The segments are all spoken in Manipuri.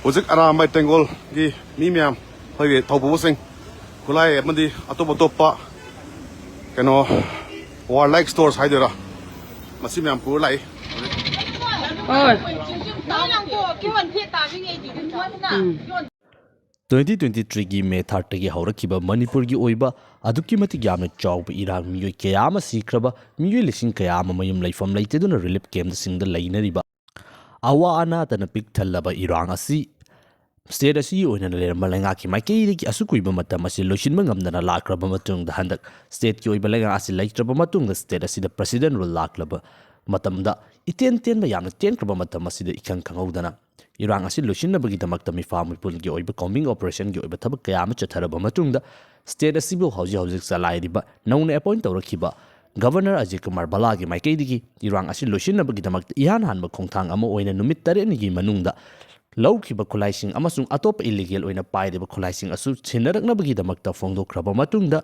Ujik Arambai Tengol gi Mimiam Hoy Tobusing Khutlai Mandi Atopa Kano warlike stores Hydra Masimiam Pulai. Oh. 2023 की मे 30 की हौरखिबा मणिपुर की ओइबा अदुकी मति यामना चाउब इरांग मियोय कयामा सिख्रबा मियोय लिसिंग कयामा मयम लैफम लैतेदुना रिलीफ कैम्प सिंगदा लैनरिबा अवा अना तना पिक थल्लबा इरांग असि स्टेट असि ओइना लेरमा लैंगा की माइकेई की असुकुइबा मतम असि लोइसिनबा ngamdana लाक्रबा मतुंगदा हंदक स्टेट की ओइबा लैंगा असि लैत्रबा मतुंगदा स्टेट असि प्रेसिडेंट रुल लाक्लबा मतमदा इतेन तेनबा यामना तेनक्रबा मतम असि इखंग खंगौदना इरांग असि लोइसिनबगीदमक्ता मिफा मिपुलगी ओइबा कॉम्बिंग ऑपरेशन की ओइबा थबक कयामा चथरबा मतुंगदा स्टेट असिबु हौजिक चलाइरिबा नौने अपॉइंट तौरखिबा गवर्नर अजय कुमार बालागी माइकेइदगी इरांग असि लोइसिनबगीदमक्ता इहान हानबा खोंथांग अमा ओइना नुमित 8 की मनुंगदा लौखिबा खुलाइसिंग अमसुंग अतोप इलीगल ओइना पाइरिबा खुलाइसिंग असु छिनरकनबगीदमक्ता फोंदोखरबा मतुंगदा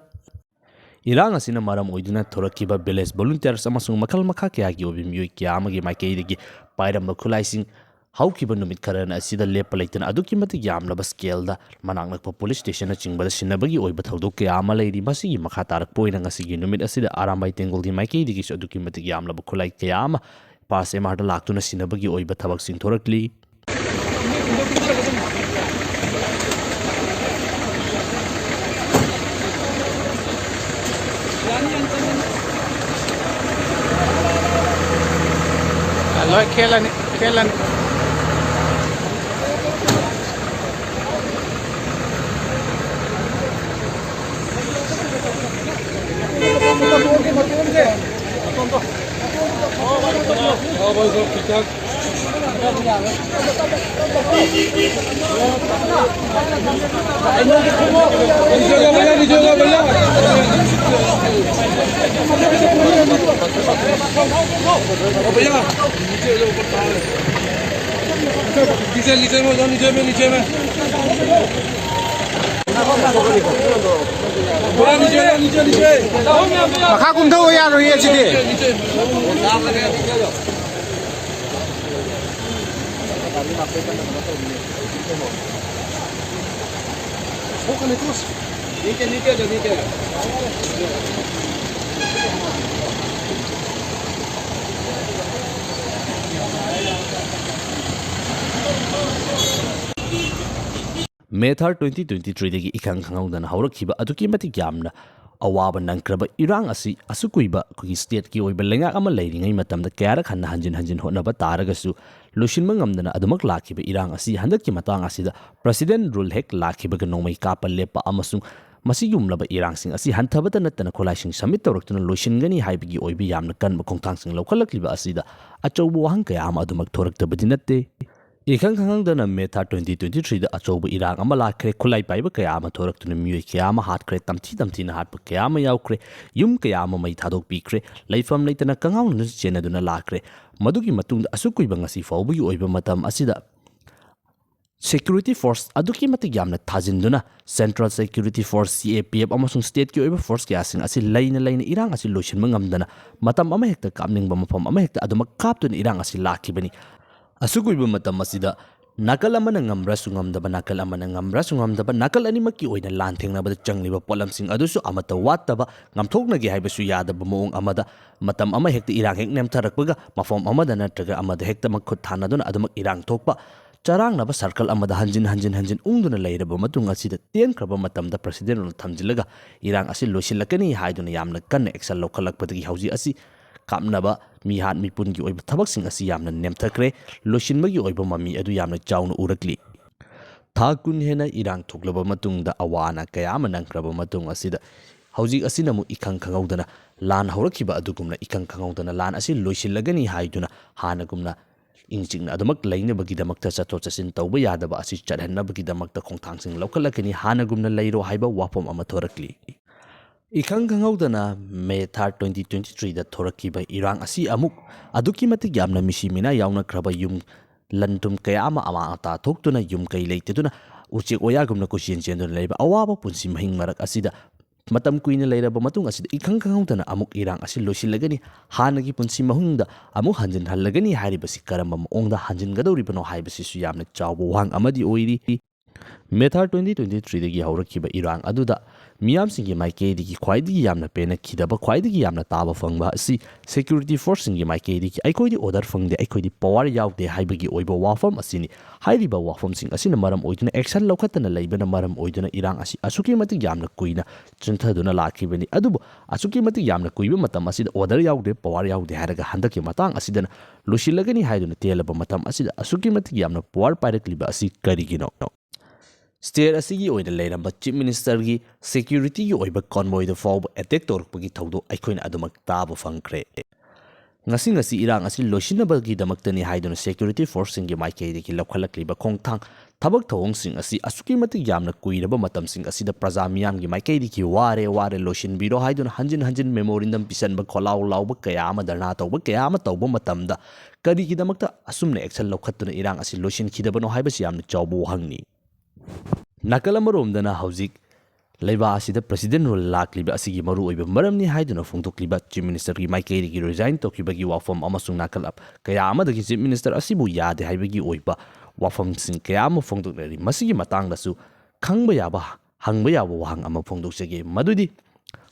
इरांग असिना मरम ओइदुना थोरखिबा विलेज वॉलंटियर्स अमसुंग मखल मखा कयागी ओबि मियोय कयामगी माइकेइदगी पाइरमबा खुलाइसिंग हौखिबा नुमित खरन असिदा लेप लैतना अदुकी मति यामलबा स्केलदा मनांगनकपा पुलिस स्टेशन चिंगबदा सिन्नबगी ओइबा थौदोक कयामा लैरि मसिगी मखा तारक पोइना ngasiगी नुमित असिदा आरामबाई तेंगोलगी माइकेइदगी अदुकी मति यामलबा खुलाई कयामा पास एमारदा लाक्तुना सिन्नबगी ओइबा थबक सिंथोरकली Loy kelan नीचे में मखा कुंथो या रही है सिटी नीचे मे 2023 दगी इखंग खंगौदना हौरखिबा अदुकी मति यामना अवाबा नंक्रबा इरांग असि असुकुइबा कुगी स्टेट की ओइबा लेंगा अमा लैरिङै मतमदा कयारक हन्ना हंजिन होनबा तारगसु लोसिनबा ngamdana अदुमक लाखिबा इरांग असि हंदकि मतंग असिदा प्रेसिडेंट रुल हेक लाखिबा नोंमै कापा लेपा अमसुंग मसिगुमलबा इरांगसिंग असि हंथबता नतना खोलाइसिंग सबमिट तौरक्तुना लोसिनगनी हाइबगी ओइबा यामना कनबा खोंथांसिंग लौखलक्लिबा असिदा अचौबो वहंग कया अमा अदुमक थोरक्तबदि नत्ते इखंग खंगदना मे 2023 दा अचौबा इरांग अमा लाखरे खुलाई पाइबा कया अमा थोरक्तुना मियोय कया अमा हाटखरे तमथीना हाटपा कया अमा यावखरे युम कया अमा मै थादोक पीखरे लैफम लैतना कंगाउन चेनदुना लाखरे मदुगी मतुंग असुकुइबा ngasi फाउबगी ओइबा मतम असिदा security force aduki mati yamna thajinduna central security force CAPF amasung state ki oiba force kya sing asi laina irang asi lotion mangamdana matam ama hekta kamning ba mafam ama hekta aduma kaptun irang asi lakibani asukuiba matam asida nakal amana ngamra sungamdaba nakal amana ngamra sungamdaba nakal animaki oina lanthengna ba changliba polam sing adusu amata wattaba ngamthokna gi haibasu yadaba moong amada matam ama hekta irang hek nem tharakpaga mafam amada natraga amada hekta makhut thanaduna aduma irang thokpa charang naba circle amada hanjin ungduna leiraba matung asida tenkraba matamda president ul thamjilaga irang asi losilakani haiduna yamna kan excel lokhalakpadagi hauji asi kamnaba mi hat mi pungi oiba thabak sing asi yamna nemthakre losinbagi oiba mami adu yamna chawna urakli thakun hena irang thoklaba matungda awana kayama nangkraba matung asida hauji asina mu ikhang khangaudana lan haurakhiba adugumna ikhang khangaudana lan asi losilagani haiduna hanagumna ingching adumak laina bagidamakta chato chasin tawba yadaba asi charhanna bagidamakta khongthangsing lokhalakani hanagumna leiro haiba wapom ama thorakli ikhang khangaudana May 3, 2023 da thorakiba irang asi amuk aduki matik yamna misi mina yauna kraba yum lantum kayama ama ata thoktuna yum kai leiteduna uchik oyagumna kusien chendun leiba awaba punsi mahing marak asida matam kuina leiraba matung asida ikhang khangudana amuk irang asi losilagani hanagi punsi mahungda amuk hanjin hallagani haribasi karamba maongda hanjin gadoribano haibasi su yamna chawbo wang amadi oiri Methar 2023 dagi haurakhiba irang aduda miyamsingi maikeidigi khwaidigi yamna pena khidaba khwaidigi yamna taba fangba asi security force singi maikeidigi aikoidi order fangde aikoidi power yaude haibagi oiba wafam asini hairiba wafam sing asina maram oiduna action lokhatana leibana maram oiduna irang asi asuki mati yamna kuina chunthaduna lakhibani adubu asuki mati yamna kuiba matam asida order yaude power yaude haraga handaki matang asidana lusilagani haiduna telaba matam asida asuki mati yamna power pairakliba asi karigino State asigi oina leiramba Chief Minister gi security gi oiba convoy da fawba attack torpagi thawdo aikoina adumak taba fangkre ngasi irang asi losinaba gi damaktani haiduna security force gi maikei gi lokhalakliba khongthang thabak thawong sing asi asuki mati yamna kuiraba matam sing asi da praja miyam gi maikei gi ware losin biro haiduna hanjin memorandum pisanba kholaw lawba kaya ama darna tawba kaya ama tawba matamda kadi gi damakta asumna action lokhatuna irang asi losin khidabano haibasi yamna chawbu hangni Nakalamoromdana hauzik leiba asida president role lakliba asigi maru oiba maramni haiduna phongtokliba chief minister gi maikei gi resign tokibagi wafam amasung nakalap kaya amadagi chief minister asibu yade haibagi oiba wafam sing kaya ama phongtoknari masigi matangdasu khangba yaba hangba yaba wahang ama phongdoksege madudi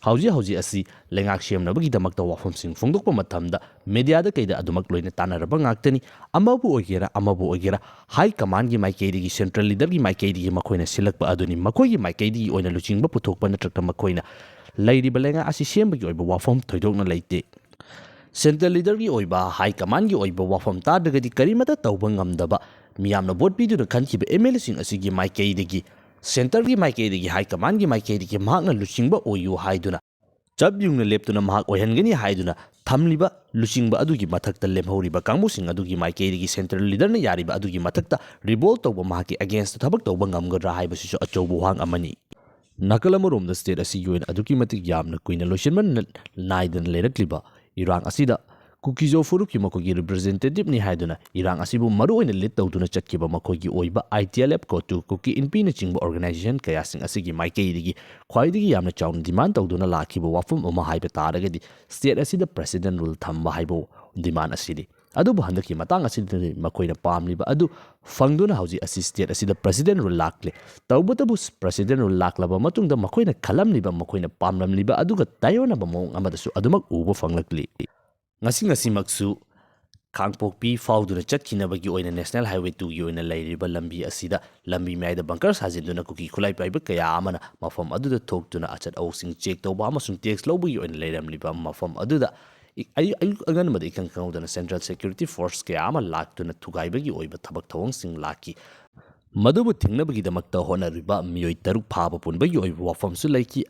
hauji asi lengak semnabagi damakta wafam sing phongdokpa matamda media da kaida adumak loina tanaraba ngaktani amabu ogera high command gi maikei gi central leader gi maikei gi makoina silakpa aduni makoi gi maikei gi oina luchingba puthokpa natrakta makoina leiriba lenga asi sembagi oiba wafam thoidokna leite central leader gi oiba high command gi oiba wafam tadagadi karimata tawba ngamdaba miyamna vote biduna khankiba MLA sing asigi maikei gi Center gi maikei gi high command gi maikei gi mahakna luchingba oyu haiduna chabyungna leptuna mahak oihangani haiduna thamliba luchingba adugi mathakta lemhoriba kangmusing adugi maikei gi central leader na yariba adugi mathakta revolt tawba mahaki against thabak tawba ngamgadra haibasisu achoubu hang amani nakalamoromda state asi yoin adugi matik yamna kuina losinman naidan lerakliba irang asida KUKi Furuki makogi representative ni haiduna irang asibu maru oina lead tawduna chatkiba makogi oiba ITLF ko tu KUKi inpi na chingba organization kaya sing asigi maikei digi khwaidigi yamna chawna demand tawduna lakhiba wafum uma haiba taragadi state asida president rule thamba haibo demand asidi adubu handaki matang asida makoina pamliba adu fangduna hauji asi state asida president rule lakle tawbutabu president rule laklaba matungda makoina khalamliba makoina pamlamliba aduga tayona ba mong amadasu adumak uba fanglakli ngasi maksu Kangpokpi fauduna chatkinabagi oina National Highway 2 gi oina leiriba lambi asida lambi maida bunkers hajinduna kuki khulai paiba kaya amana mafam aduda thoktuna achat ausing check tawba amasung tax lawbagi oina leiramliba mafam aduda aganmada ikang kangudana Central Security Force kaya ama laktuna thugaibagi oiba thabak thawong sing laki madubu thingnabagi damakta honariba miyoi taruk phaba punbagi oiba wafamsu laiki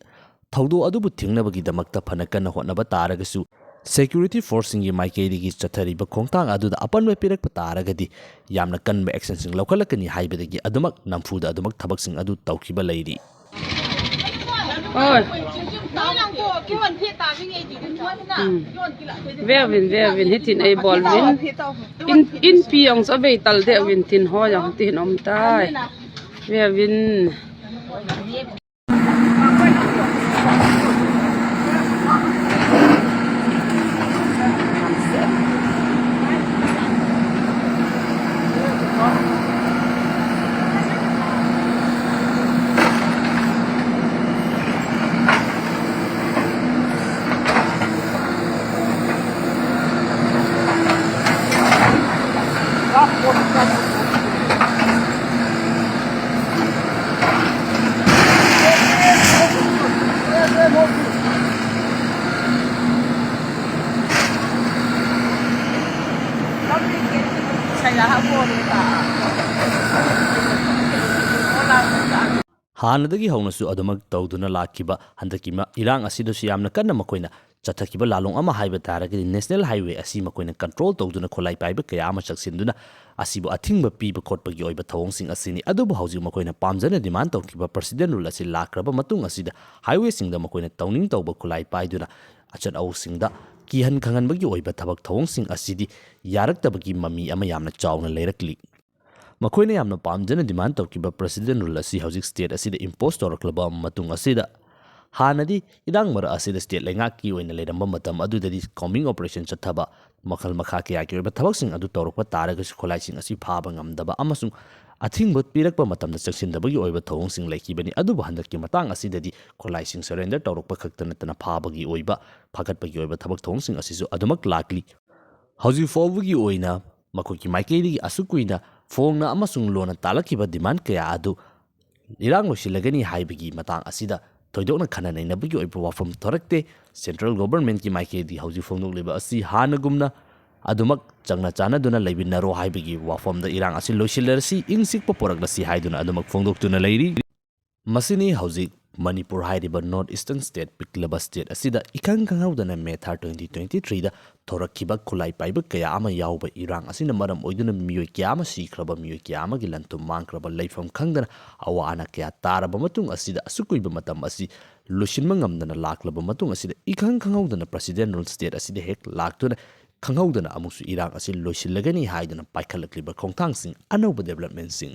thawdo adubu thingnabagi damakta phanakana honaba taragasu Security Force ingi maikei digi chathariba khongtang aduda apanba pirak pataragadi yamna kanba action sing lokhalakani haibadagi adumak namfuda adumak thabak sing adu tawkiba leiri Vervin hitin ei bolvin in piong so vei tal de win tin ho yang tin om tai vervin Hanadagi haunasu adumak tawduna lakiba handakima irang asidasu yamna kanna makoina chathakiba lalong ama haiba taragadi National Highway asi makoina control tawduna kholai paiba kaya ama chaksinduna asibu athingba piba khotpagi oiba thawong sing asini adubu hauji makoina pamjana demand tawkiba president rule asi lakraba matung asida highway singda makoina tawning tawba kholai paiduna achat au singda kihan khanganbagi oiba thabak thawong sing asidi yaraktabagi mami ama yamna chawna leirakli makoina yamna pamjana demand tawkiba president rule asi hauji state asida impose toraklaba matung asida ꯍꯥꯟꯅꯗꯤ ꯏꯔꯥꯡ ꯃꯔꯛ ꯑꯁꯤꯗ ꯁ꯭ꯇꯦꯠ ꯂꯩꯉꯥꯛꯀꯤ ꯑꯣꯏꯅ ꯂꯩꯔꯝꯕ ꯃꯇꯝ ꯑꯗꯨꯗꯗꯤ ꯀꯣꯝꯕꯤꯡ ꯑꯣꯄꯔꯦꯁꯟ ꯆꯠꯊꯕ ꯃꯈꯜ ꯃꯈꯥ ꯀꯌꯥꯒꯤ ꯑꯣꯏꯕ ꯊꯕꯛꯁꯤꯡ ꯑꯗꯨ ꯇꯧꯔꯛꯄ ꯇꯥꯔꯒꯁꯨ ꯈꯨꯠꯂꯥꯏꯁꯤꯡ ꯑꯁꯤ ꯐꯥꯕ ꯉꯝꯗꯕ ꯑꯃꯁꯨꯡ ꯑꯊꯤꯡꯕ ꯄꯤꯔꯛꯄ ꯃꯇꯝꯗ ꯆꯪꯁꯤꯟꯗꯕꯒꯤ ꯑꯣꯏꯕ ꯊꯧꯑꯣꯡꯁꯤꯡ ꯂꯩꯈꯤꯕꯅꯤ ꯑꯗꯨꯕꯨ ꯍꯟꯗꯛꯀꯤ ꯃꯇꯥꯡ ꯑꯁꯤꯗꯗꯤ ꯈꯨꯠꯂꯥꯏꯁꯤꯡ ꯁꯔꯦꯟꯗꯔ ꯇꯧꯔꯛꯄ ꯈꯛꯇ ꯅꯠꯇꯅ ꯐꯥꯕꯒꯤ ꯑꯣꯏꯕ ꯐꯥꯒꯠꯄꯒꯤ ꯑꯣꯏꯕ ꯊꯕꯛ ꯊꯧꯑꯣꯡꯁꯤꯡ ꯑꯁꯤꯁꯨ ꯑꯗꯨꯃꯛ ꯂꯥꯛꯂꯤ ꯍꯧꯖꯤꯛ ꯐꯥꯎꯕꯒꯤ ꯑꯣꯏꯅ ꯃꯈꯣꯏꯒꯤ ꯃꯥꯏꯀꯩꯗꯒꯤ ꯑꯁꯨꯛ ꯀꯨꯏꯅ ꯐꯣꯡꯅ ꯑꯃꯁꯨꯡ ꯂꯣꯟꯅ ꯇꯥꯜꯂꯛꯈꯤꯕ ꯗꯤꯃꯥꯟ ꯀꯌꯥ ꯑꯗꯨ ꯏꯔꯥꯡ ꯂꯣꯏꯁꯤꯜꯂꯒꯅꯤ ꯍꯥꯏꯕꯒꯤ ꯃꯇꯥꯡ ꯑꯁꯤꯗ ꯊꯣꯏꯗꯣꯛꯅ ꯈꯟꯅ ꯅꯩꯅꯕꯒꯤ ꯑꯣꯏꯕ ꯋꯥꯐꯝ ꯊꯣꯔꯛꯇꯦ ꯁꯦꯟꯇ꯭ꯔꯦꯜ ꯒꯣꯚꯔꯟꯃꯦꯟꯠꯀꯤ ꯃꯥꯏꯀꯩꯗꯒꯤ ꯍꯧꯖꯤꯛ ꯐꯣꯡꯗꯣꯛꯂꯤꯕ ꯑꯁꯤ ꯍꯥꯟꯅꯒꯨꯝꯅ ꯑꯗꯨꯃꯛ ꯆꯪꯅ ꯆꯥꯟꯅꯗꯨꯅ ꯂꯩꯃꯤꯟꯅꯔꯣ ꯍꯥꯏꯕꯒꯤ ꯋꯥꯐꯝꯗ ꯏꯔꯥꯡ ꯑꯁꯤ ꯂꯣꯏꯁꯤꯜꯂꯔꯁꯤ ꯏꯪ ꯆꯤꯛꯄ ꯄꯣꯔꯛꯂꯁꯤ ꯍꯥꯏꯗꯨꯅ ꯑꯗꯨꯃꯛ ꯐꯣꯡꯗꯣꯛꯇꯨꯅ ꯂꯩꯔꯤ ꯃꯁꯤꯅꯤ ꯍꯧꯖꯤꯛ ꯃꯅꯤꯄꯨꯔ ꯍꯥꯏꯔꯤꯕ ꯅꯣꯔꯠ ꯏꯁꯇꯔꯟ ꯁ꯭ꯇꯦꯠ ꯄꯤꯛꯂꯕ ꯁ꯭ꯇꯦꯠ ꯑꯁꯤꯗ ꯏꯈꯪ ꯈꯪꯍꯧꯗꯅ ꯃꯦ ꯊꯥ 2023ꯗ ꯊꯣꯔꯛꯈꯤꯕ ꯈꯨꯠꯂꯥꯏ ꯄꯥꯏꯕ ꯀꯌꯥ ꯑꯃ ꯌꯥꯎꯕ ꯏꯔꯥꯡ ꯑꯁꯤꯅ ꯃꯔꯝ ꯑꯣꯏꯗꯨꯅ ꯃꯤꯑꯣꯏ ꯀꯌꯥ ꯑꯃ ꯁꯤꯈ꯭ꯔꯕ ꯃꯤꯑꯣꯏ ꯀꯌꯥ ꯑꯃꯒꯤ ꯂꯟ-ꯊꯨꯝ ꯃꯥꯡꯈ꯭ꯔꯕ ꯂꯩꯐꯝ ꯈꯪꯗꯅ ꯑꯋꯥ ꯑꯅꯥ ꯀꯌꯥ ꯇꯥꯔꯕ ꯃꯇꯨꯡ ꯑꯁꯤꯗ ꯑꯁꯨꯛ ꯀꯨꯏꯕ ꯃꯇꯝ ꯑꯁꯤ ꯂꯣꯏꯁꯤꯟꯕ ꯉꯝꯗꯅ ꯂꯥꯛꯂꯕ ꯃꯇꯨꯡ ꯑꯁꯤꯗ ꯏꯈꯪ ꯈꯪꯍꯧꯗꯅ ꯄ꯭ꯔꯁꯤꯗꯦꯟ ꯔꯨꯜ ꯁ꯭ꯇꯦꯠ ꯑꯁꯤꯗ ꯍꯦꯛ ꯂꯥꯛꯇꯨꯅ ꯈꯪꯍꯧꯗꯅ ꯑꯃꯨꯛꯁꯨ ꯏꯔꯥꯡ ꯑꯁꯤ ꯂꯣꯏꯁꯤꯜꯂꯒꯅꯤ ꯍꯥꯏꯗꯨꯅ ꯄꯥꯏꯈꯠꯂꯛꯂꯤꯕ ꯈꯣꯡꯊꯥꯡꯁꯤꯡ ꯑꯅꯧꯕ ꯗꯦꯕꯂꯞꯃꯦꯟꯠꯁꯤꯡ